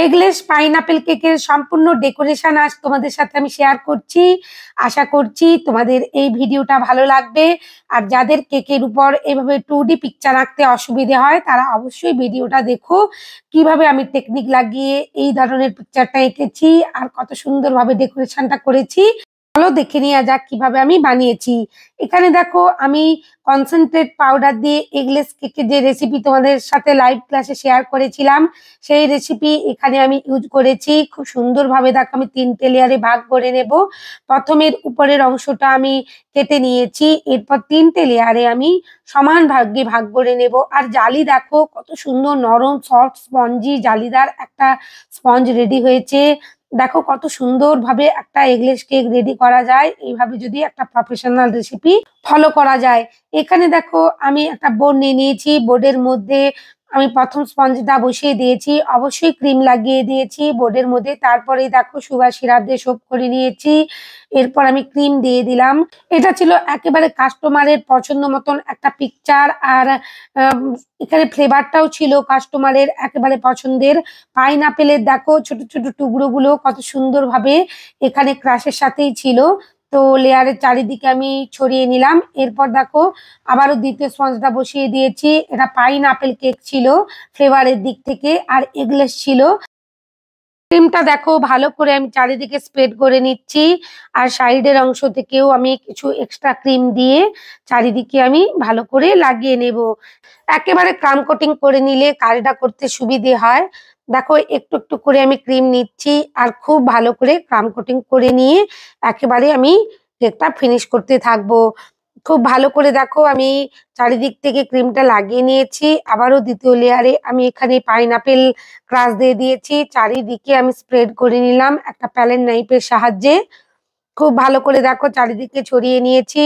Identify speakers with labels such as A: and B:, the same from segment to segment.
A: Eggless pineapple কেকের সম্পূর্ণ decoration আজ তোমাদের সাথে আমি শেয়ার করছি। আশা করছি তোমাদের এই ভিডিওটা ভালো লাগবে। আর যাদের কেকের উপর এভাবে 2D পিকচার আঁকতে অসুবিধে হয় তারা অবশ্যই ভিডিওটা দেখো, কিভাবে আমি টেকনিক লাগিয়ে এই ধরনের পিকচারটা এঁকেছি আর কত সুন্দরভাবে ডেকোরেশনটা করেছি। চলো দেখে নেওয়া যাক কিভাবে আমি বানিয়েছি। এখানে দেখো আমি কনসেন্ট্রেট পাউডার দিয়ে এগলেস কেকের যে রেসিপি তোমাদের সাথে লাইভ ক্লাসে শেয়ার করেছিলাম সেই রেসিপি এখানে আমি ইউজ করেছি। খুব সুন্দরভাবে দেখো আমি 3টে লেয়ারে ভাগ করে নেব। প্রথমের উপরের অংশটা আমি কেটে নিয়েছি, এরপর 3টে লেয়ারে আমি সমান ভাগে ভাগ করে নেব। আর জালি দেখো কত সুন্দর নরম সফট স্পঞ্জি জালিদার একটা স্পঞ্জ রেডি হয়েছে। দেখো কত সুন্দরভাবে একটা এগলেস কেক রেডি করা যায় এইভাবে যদি একটা প্রফেশনাল রেসিপি ফলো করা যায়। এখানে দেখো আমি একটা বোর্ড নিয়ে নিয়েছি, বোর্ডের মধ্যে আমি প্রথম স্পঞ্জটা বসিয়ে দিয়েছি, অবশ্যই ক্রিম লাগিয়ে দিয়েছি বোর্ডের মধ্যে। তারপরে দেখো সুগার সিরাপ দিয়ে সোপ করে নিয়েছি, এরপর আমি ক্রিম দিয়ে দিলাম। এটা ছিল একেবারে কাস্টমারের পছন্দ মতন একটা পিকচার। আর এখানে ফ্লেভারটাও ছিল কাস্টমারের একেবারে পছন্দের। পাইনাপেলের দেখো ছোট ছোট টুকরোগুলো কত সুন্দরভাবে এখানে ক্রাশের সাথেই ছিল। তো লেয়ারের চারিদিকে আমি ছড়িয়ে নিলাম। এরপর দেখো আবারও দ্বিতীয় স্পঞ্জটা বসিয়ে দিয়েছি। এটা পাইনাপেল কেক ছিল ফ্লেভারের দিক থেকে, আর এগলেস ছিল। ক্রিমটা দেখো ভালো করে আমি চারিদিকে স্প্রেড করে নিচ্ছি, আর সাইডের অংশ থেকেও আমি কিছু এক্সট্রা ক্রিম দিয়ে চারিদিকে আমি ভালো করে লাগিয়ে নেব। একেবারে ক্রাম কোটিং করে নিলে কাজটা করতে সুবিধে হয়। দেখো একটু একটু করে আমি ক্রিম নিচ্ছি আর খুব ভালো করে ক্রাম কোটিং করে নিয়ে একেবারে আমি কেকটা ফিনিশ করতে থাকবো। খুব ভালো করে দেখো আমি চারিদিক থেকে ক্রিমটা লাগিয়ে নিয়েছি। আবারও দ্বিতীয় লেয়ারে আমি এখানে পাইনাপেল ক্রাশ দিয়ে দিয়েছি, চারিদিকে আমি স্প্রেড করে নিলাম একটা প্যালেট নাইফের সাহায্যে। খুব ভালো করে দেখো চারিদিকে ছড়িয়ে নিয়েছি।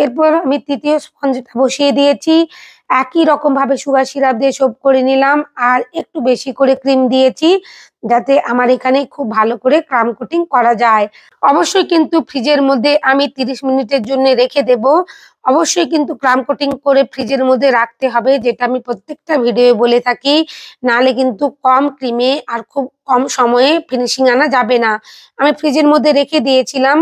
A: এরপর আমি তৃতীয় স্পঞ্জটা বসিয়ে দিয়েছি, একই রকম ভাবে সুগার সিরাপ দিয়ে সোপ করে নিলাম আর একটু বেশি করে ক্রিম দিয়েছি যাতে আমার এখানে খুব ভালো করে ক্রাম কোটিং করা যায়। অবশ্যই কিন্তু ফ্রিজের মধ্যে আমি 30 মিনিটের জন্য রেখে দেব। অবশ্যই কিন্তু ক্রাম কোটিং করে ফ্রিজের মধ্যে রাখতে হবে, যেটা আমি প্রত্যেকটা ভিডিও বলে থাকি। নাহলে কিন্তু কম ক্রিমে আর খুব কম সময়ে ফিনিশিং আনা যাবে না। আমি ফ্রিজের মধ্যে রেখে দিয়েছিলাম।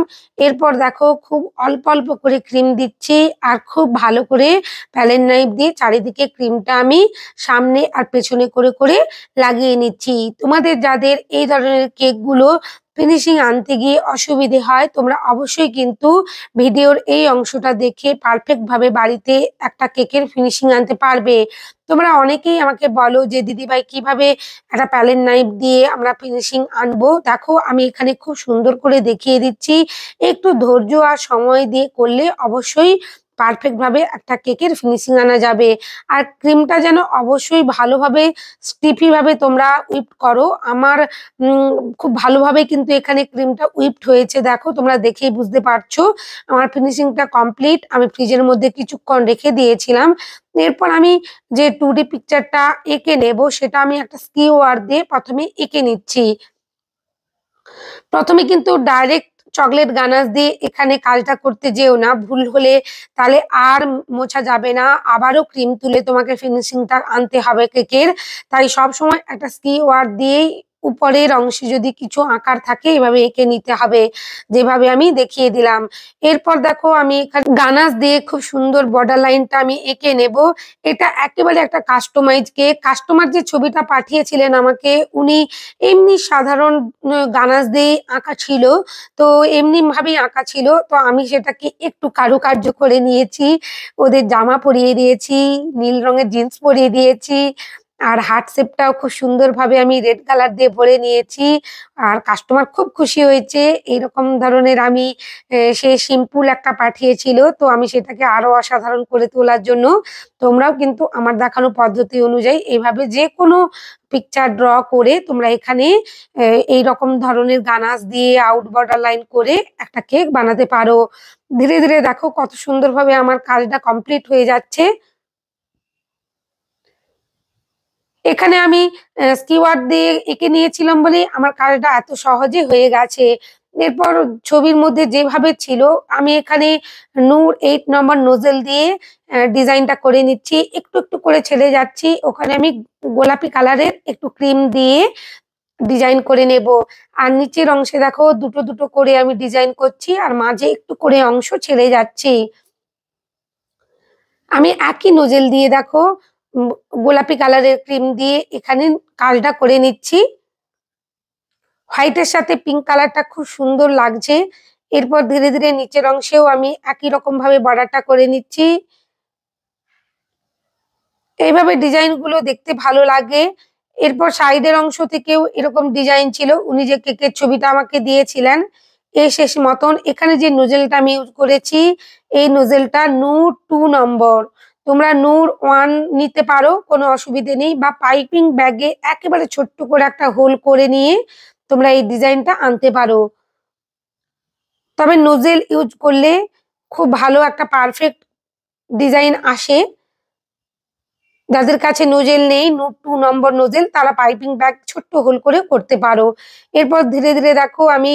A: এরপর দেখো খুব অল্প অল্প করে ক্রিম দিচ্ছি আর খুব ভালো করে প্যালেট নাইফ দিয়ে চারিদিকে ক্রিমটা আমি সামনে আর পেছনে করে করে লাগিয়ে নিচ্ছি। তোমাদের যাদের এই ধরনের কেকগুলো ফিনিশিং আনতে গিয়ে অসুবিধে হয় তোমরা অবশ্যই কিন্তু ভিডিওর এই অংশটা দেখে পারফেক্ট ভাবে বাড়িতে একটা কেকের ফিনিশিং আনতে পারবে। তোমরা অনেকেই আমাকে বলো যে দিদিভাই কিভাবে একটা প্যালেট নাইফ দিয়ে আমরা ফিনিশিং আনবো। দেখো আমি এখানে খুব সুন্দর করে দেখিয়ে দিচ্ছি। একটু ধৈর্য আর সময় দিয়ে করলে অবশ্যই পারফেক্ট ভাবে একটা কেকের ফিনিশিং আনা যাবে। আর ক্রিমটা যেন অবশ্যই ভালোভাবে স্টিফি ভাবে তোমরা হুইপ করো। আমার খুব ভালোভাবে কিন্তু এখানে ক্রিমটা হুইপড হয়েছে, দেখো তোমরা দেখেই বুঝতে পারছো। আমার ফিনিশিংটা কমপ্লিট। আমি ফ্রিজের মধ্যে কিছুক্ষণ রেখে দিয়েছিলাম। এরপর আমি যে 2D পিকচারটা এঁকে নেব সেটা আমি একটা স্কিওয়ার দিয়ে প্রথমে এঁকে নিচ্ছি। প্রথমে কিন্তু ডাইরেক্ট চকলেট গানাশ দিয়ে এখানে কাজটা করতে যেও না, ভুল হলে তাহলে আর মোছা যাবে না, আবারও ক্রিম তুলে তোমাকে ফিনিশিংটা আনতে হবে কেকের। তাই সব সময় একটা স্কিওয়ার দিয়েই উপরের অংশে যদি কিছু আকার থাকে এভাবে এঁকে নিতে হবে, যেভাবে আমি দেখিয়ে দিলাম। এরপর দেখো আমি এখানে গানাশ দিয়ে খুব সুন্দর বর্ডার লাইনটা আমি এঁকে নেব। এটা একেবারে একটা কাস্টমাইজ কেক। কাস্টমার যে ছবিটা পাঠিয়েছিলেন আমাকে উনি এমনি সাধারণ গানাশ দিয়ে আঁকা ছিল, তো এমনি ভাবেই আঁকা ছিল। তো আমি সেটাকে একটু কারুকার্য করে নিয়েছি, ওদের জামা পরিয়ে দিয়েছি, নীল রঙের জিন্স পরিয়ে দিয়েছি, আর হার্ট শেপটাও খুব সুন্দরভাবে আমি রেড কালার দিয়ে ভরে নিয়েছি। আর কাস্টমার খুব খুশি হয়েছে। এইরকম ধরনের আমি সে সিম্পল একটা পাঠিয়েছিল, তো আমি সেটাকে আরো অসাধারণ করে তোলার জন্য তোমরাও কিন্তু আমার দেখানো পদ্ধতি অনুযায়ী এইভাবে যে কোনো পিকচার ড্র করে তোমরা এখানে এইরকম ধরনের গানাশ দিয়ে আউট বর্ডার লাইন করে একটা কেক বানাতে পারো। ধীরে ধীরে দেখো কত সুন্দরভাবে আমার কাজটা কমপ্লিট হয়ে যাচ্ছে। এখানে আমি স্কিওয়ার দিয়ে এঁকে নিয়েছিলাম বলে আমার কাজটা এত সহজে হয়ে গেছে। এরপর ছবির মধ্যে যেভাবে ছিল আমি এখানে নূর 8 নম্বর নোজেল দিয়ে ডিজাইনটা করে নিচ্ছি। একটু একটু করে ছেড়ে যাচ্ছি, ওখানে আমি গোলাপি কালারের একটু ক্রিম দিয়ে ডিজাইন করে নেব। আর নিচের অংশে দেখো দুটো দুটো করে আমি ডিজাইন করছি আর মাঝে একটু করে অংশ ছেড়ে যাচ্ছে। আমি একই নোজেল দিয়ে দেখো গোলাপি কালারের ক্রিম দিয়ে এখানে কাজটা করে নিচ্ছি। হোয়াইটের সাথে পিঙ্ক কালারটা খুব সুন্দর লাগছে। এরপর ধীরে ধীরে নিচের অংশেও আমি একই রকম ভাবে বর্ডারটা করে নিচ্ছি। এইভাবে ডিজাইন গুলো দেখতে ভালো লাগে। এরপর সাইডের অংশ থেকেও এরকম ডিজাইন ছিল, উনি যে কেকের ছবিটা আমাকে দিয়েছিলেন এই শেষ মতন। এখানে যে নোজেলটা আমি ইউজ করেছি এই নোজেলটা নূর 2 নম্বর। তোমরা নূর 1 নিতে পারো, কোনো অসুবিধে নেই, বা পাইপিং ব্যাগে একেবারে ছোট্ট করে একটা হোল করে নিয়ে তোমরা এই ডিজাইনটা আনতে পারো। তবে নোজেল ইউজ করলে খুব ভালো একটা পারফেক্ট ডিজাইন আসে। যাদের কাছে নোজেল নেই, নূর 2 নম্বর নোজেল, তারা পাইপিং ব্যাগ ছোট্ট হোল করে করতে পারো। এরপর ধীরে ধীরে দেখো আমি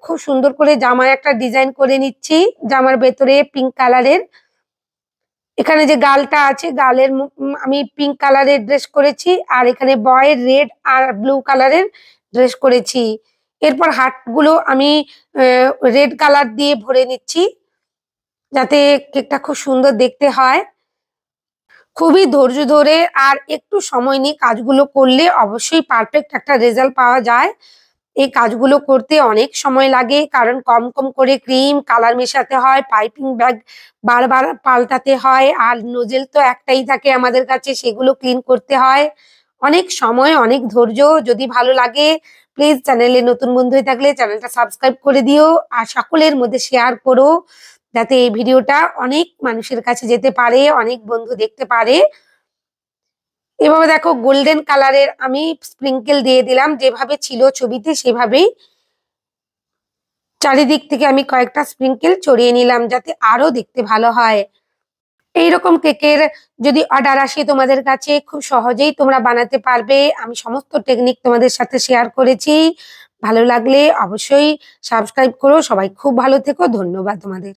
A: খুব সুন্দর করে জামায় একটা ডিজাইন করে নিচ্ছি। জামার ভেতরে পিঙ্ক কালারের, এখানে যে গালটা আছে গালের আমি পিঙ্ক কালারের ড্রেস করেছি, আর এখানে বয়ের রেড আর ব্লু কালারের ড্রেস করেছি। এরপর হাতগুলো আমি রেড কালার দিয়ে ভরে নিচ্ছি যাতে কেকটা খুব সুন্দর দেখতে হয়। খুবই ধৈর্য ধরে আর একটু সময় নিয়ে কাজগুলো করলে অবশ্যই পারফেক্ট একটা রেজাল্ট পাওয়া যায়। এই কাজগুলো করতে অনেক সময় লাগে, কারণ কম কম করে ক্রিম কালার মেশাতে হয়, পাইপিং ব্যাগ বারবার পাল্টাতে হয়, আর নোজেল তো একটাই থাকে আমাদের কাছে, সেগুলো ক্লিন করতে হয়। অনেক সময়, অনেক ধৈর্য। যদি ভালো লাগে প্লিজ চ্যানেলে নতুন বন্ধু হয়ে থাকলে চ্যানেলটা সাবস্ক্রাইব করে দিও আর সকলের মধ্যে শেয়ার করো, যাতে এই ভিডিওটা অনেক মানুষের কাছে যেতে পারে, অনেক বন্ধু দেখতে পারে। এভাবে দেখো গোল্ডেন কালারের আমি স্প্রিঙ্কেল দিয়ে দিলাম, যেভাবে ছিল ছবিতে সেভাবেই চারিদিক থেকে আমি কয়েকটা স্প্রিঙ্কেল ছড়িয়ে নিলাম যাতে আরো দেখতে ভালো হয়। এইরকম কেকের যদি অর্ডার আসে তোমাদের কাছে, খুব সহজেই তোমরা বানাতে পারবে। আমি সমস্ত টেকনিক তোমাদের সাথে শেয়ার করেছি। ভালো লাগলে অবশ্যই সাবস্ক্রাইব করো। সবাই খুব ভালো থেকো। ধন্যবাদ তোমাদের।